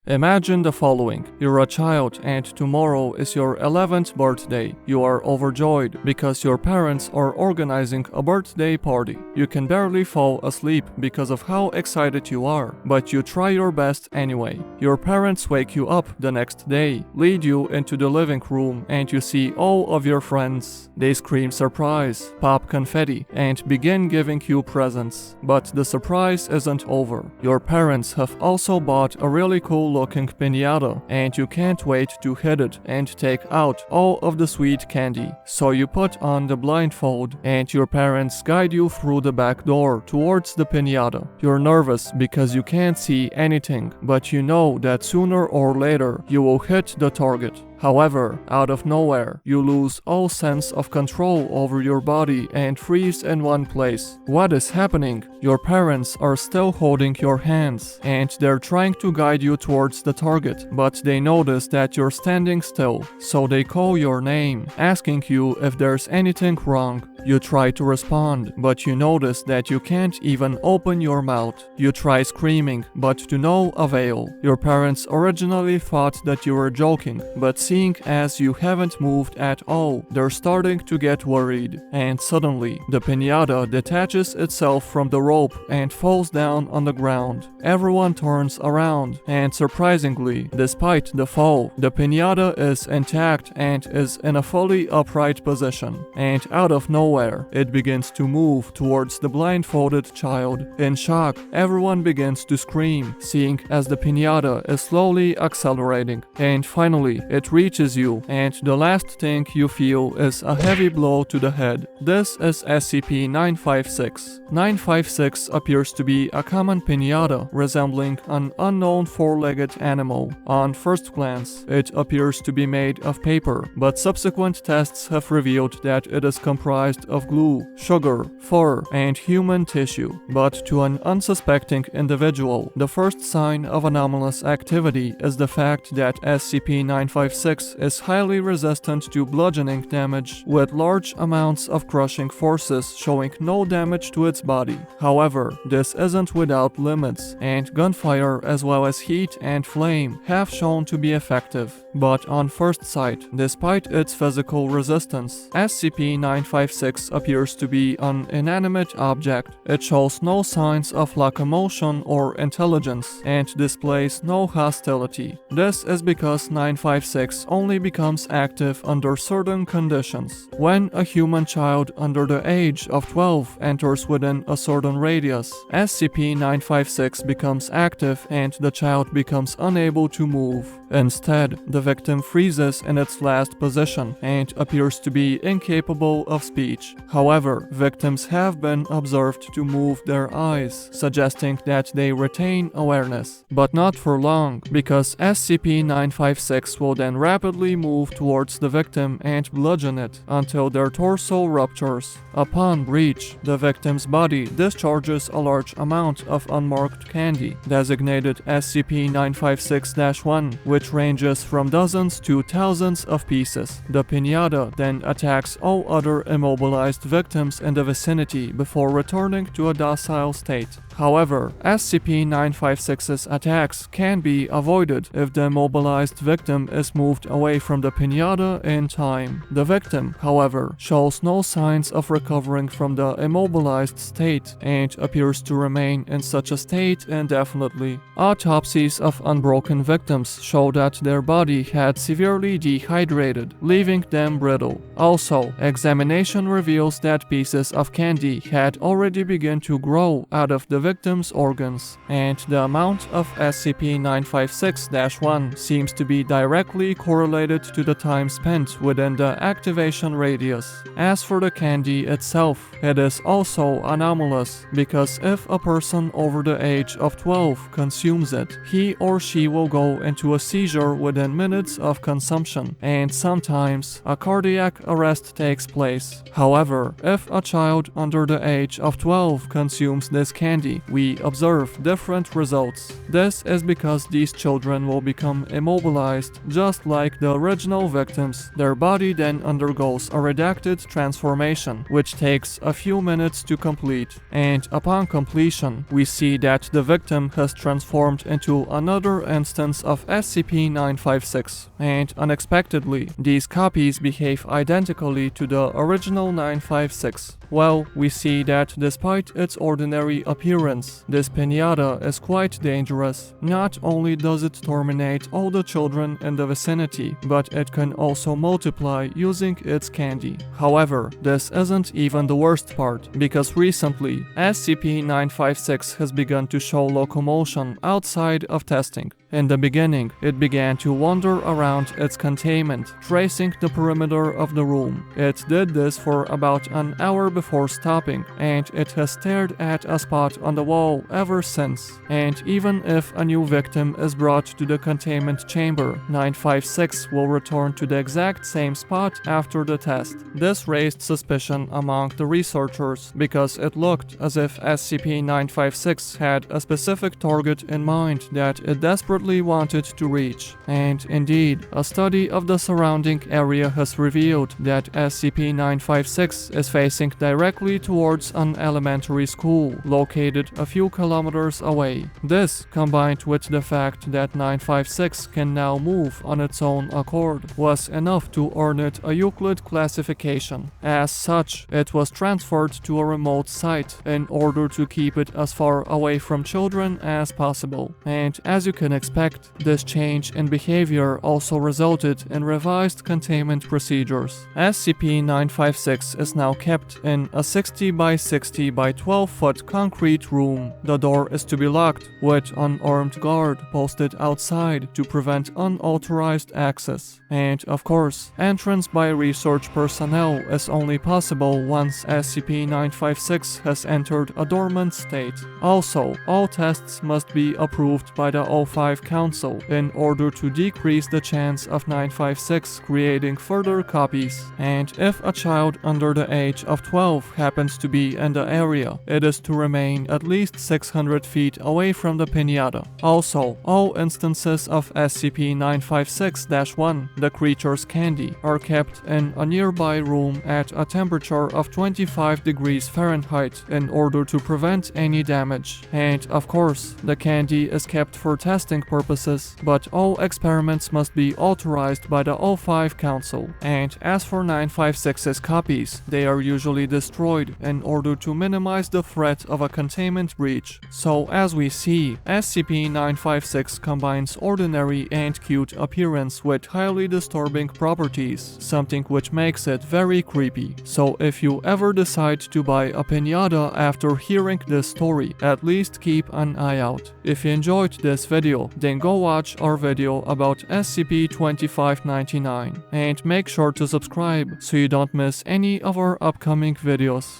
Imagine the following. You're a child and tomorrow is your 11th birthday. You are overjoyed because your parents are organizing a birthday party. You can barely fall asleep because of how excited you are, but you try your best anyway. Your parents wake you up the next day, lead you into the living room, and you see all of your friends. They scream surprise, pop confetti, and begin giving you presents. But the surprise isn't over. Your parents have also bought a really cool looking piñata, and you can't wait to hit it and take out all of the sweet candy. So you put on the blindfold and your parents guide you through the back door towards the piñata. You're nervous because you can't see anything, but you know that sooner or later you will hit the target. However, out of nowhere, you lose all sense of control over your body and freeze in one place. What is happening? Your parents are still holding your hands, and they're trying to guide you towards the target, but they notice that you're standing still, so they call your name, asking you if there's anything wrong. You try to respond, but you notice that you can't even open your mouth. You try screaming, but to no avail. Your parents originally thought that you were joking, but seeing as you haven't moved at all, they're starting to get worried. And suddenly, the piñata detaches itself from the rope and falls down on the ground. Everyone turns around, and surprisingly, despite the fall, the piñata is intact and is in a fully upright position. And out of nowhere, it begins to move towards the blindfolded child. In shock, everyone begins to scream, seeing as the piñata is slowly accelerating. And finally, it reaches you, and the last thing you feel is a heavy blow to the head. This is SCP-956. 956 appears to be a common piñata resembling an unknown four-legged animal. On first glance, it appears to be made of paper, but subsequent tests have revealed that it is comprised of glue, sugar, fur, and human tissue. But to an unsuspecting individual, the first sign of anomalous activity is the fact that SCP-956 is highly resistant to bludgeoning damage, with large amounts of crushing forces showing no damage to its body. However, this isn't without limits, and gunfire as well as heat and flame have shown to be effective. But on first sight, despite its physical resistance, SCP-956 appears to be an inanimate object. It shows no signs of locomotion or intelligence and displays no hostility. This is because 956 only becomes active under certain conditions. When a human child under the age of 12 enters within a certain radius, SCP-956 becomes active and the child becomes unable to move. Instead, the victim freezes in its last position and appears to be incapable of speech. However, victims have been observed to move their eyes, suggesting that they retain awareness. But not for long, because SCP-956 will then rapidly move towards the victim and bludgeon it until their torso ruptures. Upon breach, the victim's body discharges a large amount of unmarked candy, designated SCP-956-1, which ranges from dozens to thousands of pieces. The piñata then attacks all other immobilized victims in the vicinity before returning to a docile state. However, SCP-956's attacks can be avoided if the immobilized victim is moved away from the piñata in time. The victim, however, shows no signs of recovering from the immobilized state and appears to remain in such a state indefinitely. Autopsies of unbroken victims show that their body had severely dehydrated, leaving them brittle. Also, examination reveals that pieces of candy had already begun to grow out of the victim's organs, and the amount of SCP-956-1 seems to be directly correlated to the time spent within the activation radius. As for the candy itself, it is also anomalous, because if a person over the age of 12 consumes it, he or she will go into a seizure within minutes of consumption, and sometimes a cardiac arrest takes place. However, if a child under the age of 12 consumes this candy, we observe different results. This is because these children will become immobilized just like the original victims, their body then undergoes a redacted transformation, which takes a few minutes to complete. And upon completion, we see that the victim has transformed into another instance of SCP-956. And unexpectedly, these copies behave identically to the original 956. Well, we see that despite its ordinary appearance, this piñata is quite dangerous. Not only does it terminate all the children in the vicinity, but it can also multiply using its candy. However, this isn't even the worst part, because recently, SCP-956 has begun to show locomotion outside of testing. In the beginning, it began to wander around its containment, tracing the perimeter of the room. It did this for about an hour before stopping, and it has stared at a spot on the wall ever since. And even if a new victim is brought to the containment chamber, 956 will return to the exact same spot after the test. This raised suspicion among the researchers because it looked as if SCP-956 had a specific target in mind that it desperately wanted to reach. And indeed, a study of the surrounding area has revealed that SCP-956 is facing directly towards an elementary school located a few kilometers away. This, combined with the fact that 956 can now move on its own accord, was enough to earn it a Euclid classification. As such, it was transferred to a remote site in order to keep it as far away from children as possible. And as you can expect, this change in behavior also resulted in revised containment procedures. SCP-956 is now kept in a 60 by 60 by 12 foot concrete room. The door is to be locked, with an armed guard posted outside to prevent unauthorized access. And of course, entrance by research personnel is only possible once SCP-956 has entered a dormant state. Also, all tests must be approved by the O5 Council in order to decrease the chance of 956 creating further copies. And if a child under the age of 12 happens to be in the area, it is to remain at least 600 feet away from the piñata. Also, all instances of SCP-956-1, the creature's candy, are kept in a nearby room at a temperature of 25 degrees Fahrenheit in order to prevent any damage. And of course, the candy is kept for testing purposes, but all experiments must be authorized by the O5 Council. And as for 956's copies, they are usually destroyed in order to minimize the threat of a containment breach. So as we see, SCP-956 combines ordinary and cute appearance with highly disturbing properties, something which makes it very creepy. So if you ever decide to buy a piñata after hearing this story, at least keep an eye out. If you enjoyed this video, then go watch our video about SCP-2599 and make sure to subscribe so you don't miss any of our upcoming videos.